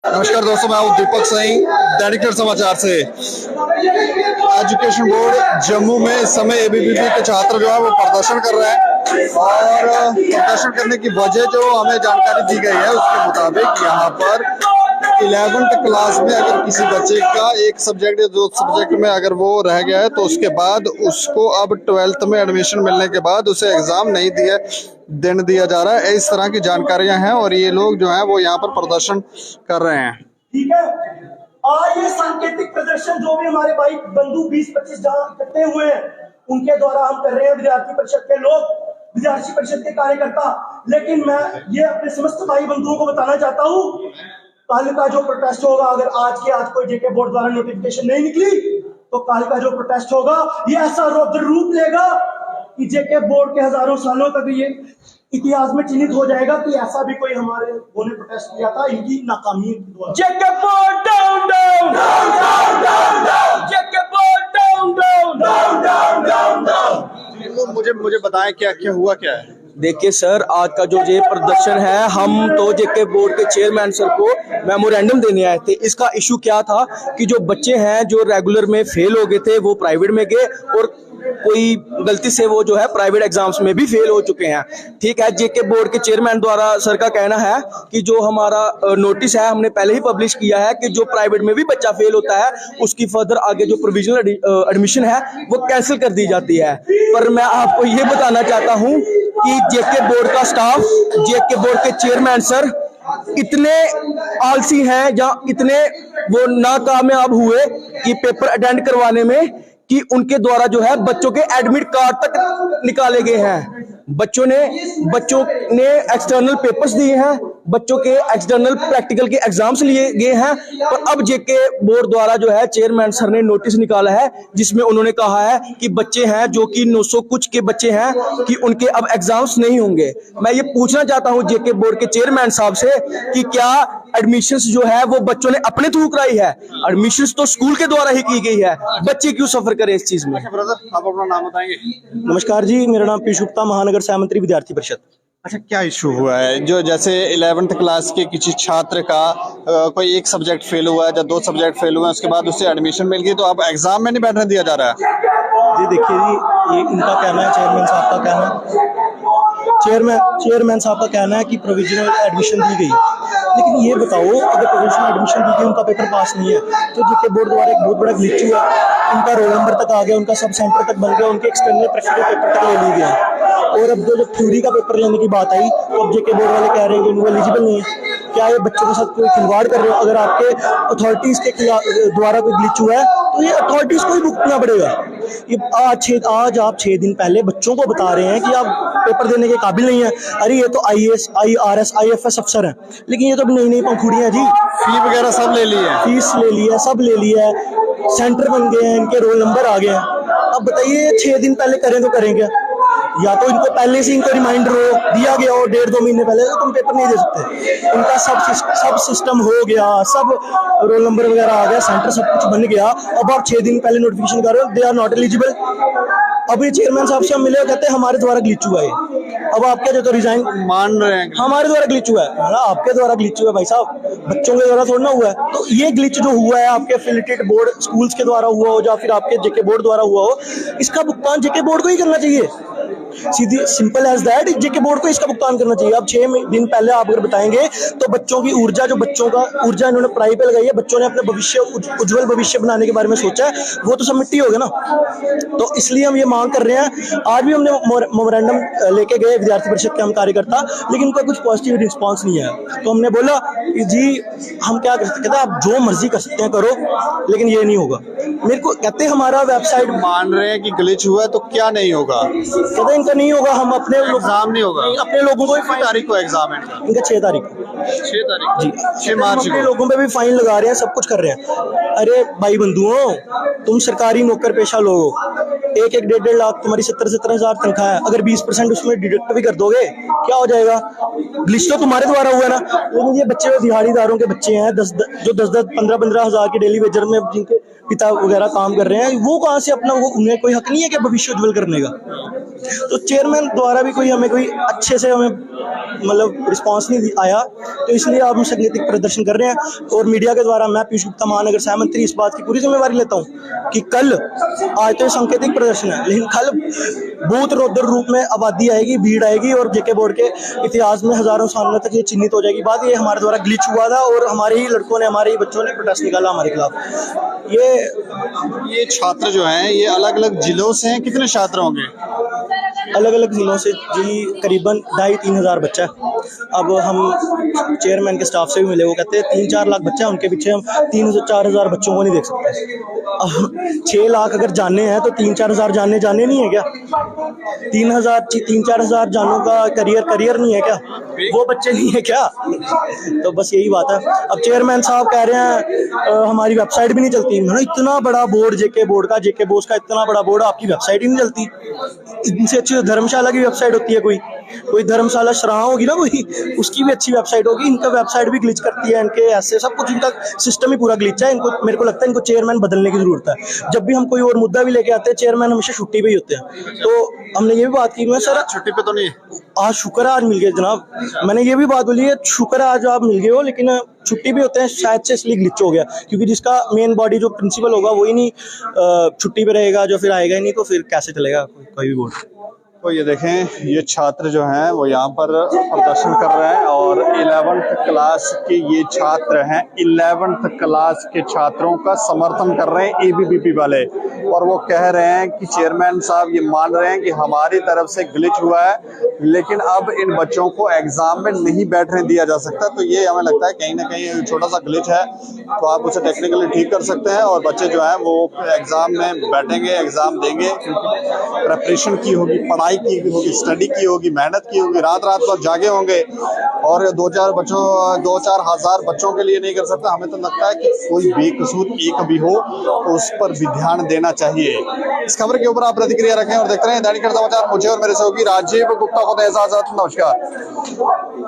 नमस्कार दोस्तों, मैं हूं दीपक सिंह, दैनिक समाचार से। एजुकेशन बोर्ड जम्मू में इस समय एबीवीपी के छात्र जो है वो प्रदर्शन कर रहे हैं और प्रदर्शन करने की वजह जो हमें जानकारी दी गई है उसके मुताबिक यहाँ पर 11th क्लास में अगर किसी बच्चे का एक सब्जेक्ट या दो सब्जेक्ट में अगर वो रह गया है तो उसके बाद उसको अब 12th में एडमिशन मिलने के बाद उसे एग्जाम नहीं देने दिया जा रहा है। इस तरह की जानकारियां हैं और ये लोग जो हैं वो यहाँ पर प्रदर्शन कर रहे हैं। ठीक है, आज ये सांकेतिक प्रदर्शन जो भी हमारे भाई बंधु 20-25 जहां इकट्ठे हुए हैं उनके द्वारा हम कर रहे हैं, विद्यार्थी परिषद के लोग, विद्यार्थी परिषद के कार्यकर्ता। लेकिन मैं ये अपने समस्त भाई बंधुओं को बताना चाहता हूँ, कल का जो प्रोटेस्ट होगा, अगर आज कोई जेके बोर्ड द्वारा नोटिफिकेशन नहीं निकली तो कल का जो प्रोटेस्ट होगा ये ऐसा रौद्र रूप लेगा कि जेके बोर्ड के हजारों सालों तक ये इतिहास में चिन्हित हो जाएगा कि ऐसा भी कोई हमारे ने प्रोटेस्ट किया था इनकी नाकामी द्वारा। JK board down down down down down down, JK board down down down down down down. मुझे बताएं क्या हुआ क्या है। देखिए सर, आज का जो ये प्रदर्शन है, हम तो जेके बोर्ड के चेयरमैन सर को मेमोरेंडम देने आए थे। इसका इशू क्या था कि जो बच्चे हैं जो रेगुलर में फेल हो गए थे वो प्राइवेट में गए और कोई गलती से वो जो है प्राइवेट एग्जाम्स में भी फेल हो चुके हैं। ठीक है, जेके बोर्ड के चेयरमैन द्वारा सर का कहना है कि जो हमारा नोटिस है हमने पहले ही पब्लिश किया है कि जो प्राइवेट में भी बच्चा फेल होता है उसकी फर्दर आगे जो प्रोविजनल एडमिशन है वो कैंसिल कर दी जाती है। पर मैं आपको ये बताना चाहता हूँ कि जेके बोर्ड का स्टाफ, जेके बोर्ड के चेयरमैन सर इतने आलसी हैं या इतने वो नाकामयाब हुए कि पेपर अटेंड करवाने में कि उनके द्वारा जो है बच्चों के एडमिट कार्ड तक निकाले गए हैं। बच्चों ने एक्सटर्नल पेपर्स दिए हैं, बच्चों के एक्सटर्नल प्रैक्टिकल के एग्जाम्स लिए गए हैं। पर अब जेके बोर्ड द्वारा जो है चेयरमैन सर ने नोटिस निकाला है जिसमें उन्होंने कहा है कि बच्चे हैं जो कि 900 कुछ के बच्चे हैं कि उनके अब एग्जाम्स नहीं होंगे। मैं ये पूछना चाहता हूं जेके बोर्ड के चेयरमैन साहब से कि क्या एडमिशंस जो है वो बच्चों ने अपने थ्रू कराई है? एडमिशंस तो स्कूल के द्वारा ही की गई है, बच्चे क्यों सफर करें इस चीज में? ब्रदर, आप अपना नाम बताएंगे। नमस्कार जी, मेरा नाम पीयूष गुप्ता, महानगर सहमंत्री विद्यार्थी परिषद। अच्छा, क्या इशू हुआ है जो जैसे 11th क्लास के किसी छात्र का कोई एक सब्जेक्ट फेल हुआ है या दो सब्जेक्ट फेल हुए हैं उसके बाद उससे एडमिशन मिल गई तो अब एग्जाम में नहीं बैठने दिया जा रहा है? जी देखिए जी, ये इनका कहना है, चेयरमैन साहब का कहना है, चेयरमैन साहब का कहना है कि प्रोविजनल एडमिशन दी गई। लेकिन ये बताओ, अगर प्रोविजनल एडमिशन दी गई, उनका पेपर पास नहीं है तो जेके बोर्ड द्वारा एक बहुत बड़ा ग्लिच हुआ, उनका रोल नंबर तक आ गया, उनका सब सेंटर तक बन गया, उनके एक्सटर्नल प्रैक्टिकल पेपर तक ले ली गया। और अब जब थ्योरी का पेपर लेने की बात आई तो अब जेके बोर्ड वाले कह रहे हैं कि उनको एलिजिबल नहीं है। क्या ये बच्चों के साथ कोई खिलवाड़ कर रहे हो? अगर आपके अथॉरिटीज के द्वारा कोई ग्लिच हुआ है तो ये अथॉरिटीज को ही भुगतना पड़ेगा। ये आज आप 6 दिन पहले बच्चों को बता रहे हैं कि आप पेपर देने के काबिल नहीं है। अरे ये तो IAS, IRS, IFS अफसर हैं, लेकिन ये तो अभी नई पंखुड़ियां हैं जी। फी वगैरह सब ले ली है, फीस ले ली है, सब ले लिया है, सेंटर बन गए हैं, इनके रोल नंबर आ गए हैं। अब बताइए 6 दिन पहले करें तो करेंगे, या तो इनको पहले से इनको रिमाइंडर दिया गया हो 1.5-2 महीने पहले तो तुम पेपर नहीं दे सकते। उनका सब सिस्टम हो गया, सब रोल नंबर वगैरह आ गया, सेंटर सब कुछ बन गया। अब आप 6 दिन पहले नोटिफिकेशन कर रहे हो, दे आर नॉट एलिजिबल। अभी चेयरमैन साहब से हम मिले, कहते हैं हमारे द्वारा ग्लिच हुआ है। अब आप क्या जो तो रिजाइन मान रहे हैं हमारे द्वारा ग्लिच हुआ है? आपके द्वारा ग्लिच हुआ है भाई साहब, बच्चों के द्वारा थोड़ा ना हुआ है। तो ये ग्लिच जो हुआ है आपके एफिलिएटेड बोर्ड स्कूल्स के द्वारा हुआ हो या फिर आपके जेके बोर्ड द्वारा हुआ हो, इसका भुगतान जेके बोर्ड को ही करना चाहिए। सीधी simple as that, JK board को इसका भुगतान करना चाहिए। अब 6 दिन पहले आप अगर बताएंगे तो बच्चों की ऊर्जा, जो बच्चों का ऊर्जा इन्होंने पढ़ाई पे लगाई है, बच्चों ने अपने भविष्य, उज्जवल भविष्य बनाने के बारे में सोचा है, वो तो सब मिट्टी हो गया ना। तो इसलिए हम ये मांग कर रहे हैं। आज भी हमने मेमोरेंडम लेके गए विद्यार्थी परिषद के हम कार्यकर्ता, लेकिन उनका कुछ पॉजिटिव रिस्पॉन्स नहीं है। तो हमने बोला कि जी हम क्या कर सकते हैं, आप जो मर्जी कर सकते हैं करो, लेकिन ये नहीं होगा। मेरे को कहते हैं हमारा वेबसाइट, मान रहे हैं कि ग्लिच हुआ है तो क्या नहीं होगा? कहते इनका नहीं होगा, हम अपने एग्जाम नहीं होगा, अपने लोगों को किस तारीख को एग्जाम है इनका? 6 तारीख जी, 6 मार्च को लोगों पे भी फाइन लगा रहे हैं, सब कुछ कर रहे हैं। अरे भाई बंधुओं, तुम सरकारी नौकर पेशा लोग हो, एक एक 1.5 लाख तुम्हारी 70-70 हजार तनख्वाह है, अगर 20% उसमें डिडक्ट भी कर दोगे क्या हो जाएगा? ग्लिच तो तुम्हारे द्वारा हुआ ना। लेकिन ये बच्चे दिहाड़ीदारों के बच्चे हैं, जो 10-10 15-15 हजार के डेली वेजर में जिनके पिता वगैरह काम कर रहे हैं, वो कहाँ से अपना, वो उन्हें कोई हक नहीं है कि भविष्य उज्जवल करने का? तो चेयरमैन द्वारा भी कोई हमें कोई अच्छे से हमें मतलब रिस्पांस नहीं आया, तो इसलिए आप सांकेतिक प्रदर्शन कर रहे हैं। और मीडिया के द्वारा मैं पीयूष गुप्ता महानगर सह मंत्री इस बात की पूरी जिम्मेवारी लेता हूँ कि कल, आज तो सांकेतिक प्रदर्शन है, लेकिन कल भूत रौद्र रूप में आबादी आएगी, भीड़ आएगी और जेके बोर्ड के इतिहास में हजारों सालों तक ये चिन्हित हो जाएगी बात। ये हमारे द्वारा ग्लिच हुआ था और हमारे ही लड़कों ने, हमारे ही बच्चों ने प्रोटेस्ट निकाला हमारे खिलाफ। ये छात्र जो हैं ये अलग अलग जिलों से हैं, कितने छात्र होंगे? अलग अलग जिलों से जी करीबन 2,500-3 हजार बच्चा है। अब हम चेयरमैन के स्टाफ से भी मिले, वो कहते हैं 3-4 लाख बच्चा है, उनके पीछे हम 3-4 हजार बच्चों को नहीं देख सकते। अब 6 लाख अगर जानने हैं तो 3-4 हजार जानने नहीं है क्या? 3-4 हजार जानों का करियर नहीं है क्या? वो बच्चे नहीं है क्या? तो बस यही बात है। अब चेयरमैन साहब कह रहे हैं हमारी वेबसाइट भी नहीं चलती। इतना बड़ा बोर्ड, जेके बोर्ड का, जेके बोस का इतना बड़ा बोर्ड, आपकी वेबसाइट ही नहीं चलती? इनसे अच्छी धर्मशाला की वेबसाइट होती है, कोई धर्मशाला शराह होगी ना, कोई उसकी भी अच्छी वेबसाइट होगी। इनका वेबसाइट भी ग्लिच करती है, इनके ऐसे सब कुछ, इनका सिस्टम ही पूरा ग्लिच है। इनको, मेरे को लगता है इनको चेयरमैन बदलने की जरूरत है। जब भी हम कोई और मुद्दा भी लेके आते हैं, चेयरमैन हमेशा छुट्टी पे ही होते हैं। तो हमने ये भी बात की, मैं सर छुट्टी पे तो नहीं है आज, शुक्र है आज मिल गए जनाब, मैंने ये भी बात बोली है, शुक्र है आज आप मिल गए हो, लेकिन छुट्टी भी होते हैं शायद से, इसलिए ग्लिच हो गया, क्योंकि जिसका मेन बॉडी जो प्रिंसिपल होगा वही नहीं छुट्टी पे रहेगा, जो फिर आएगा ही नहीं, तो फिर कैसे चलेगा कोई भी बोर्ड? तो ये देखें, ये छात्र जो हैं वो यहाँ पर प्रदर्शन कर रहे हैं और 11th क्लास के ये छात्र हैं, 11th क्लास के छात्रों का समर्थन कर रहे हैं एबीवीपी वाले। और वो कह रहे हैं कि चेयरमैन साहब ये मान रहे हैं कि हमारी तरफ से ग्लिच हुआ है, लेकिन अब इन बच्चों को एग्जाम में नहीं बैठने दिया जा सकता। तो ये हमें लगता है कहीं ना कहीं छोटा सा ग्लिच है, तो आप उसे टेक्निकली ठीक कर सकते हैं और बच्चे जो हैं वो एग्जाम में बैठेंगे, एग्जाम देंगे, क्योंकि प्रेपरेशन की होगी, पढ़ाई की होगी, स्टडी की होगी, मेहनत की होगी, रात भर जागे होंगे और 2-4 हजार बच्चों के लिए नहीं कर सकता। हमें तो लगता है कि कोई बेकसूर एक भी हो तो उस पर भी ध्यान देना चाहिए। इस खबर के ऊपर आप प्रतिक्रिया रखें और देखते रहें दैनिक समाचार। मुझे और मेरे सहयोगी राजीव गुप्ता को इजाजत, नमस्कार।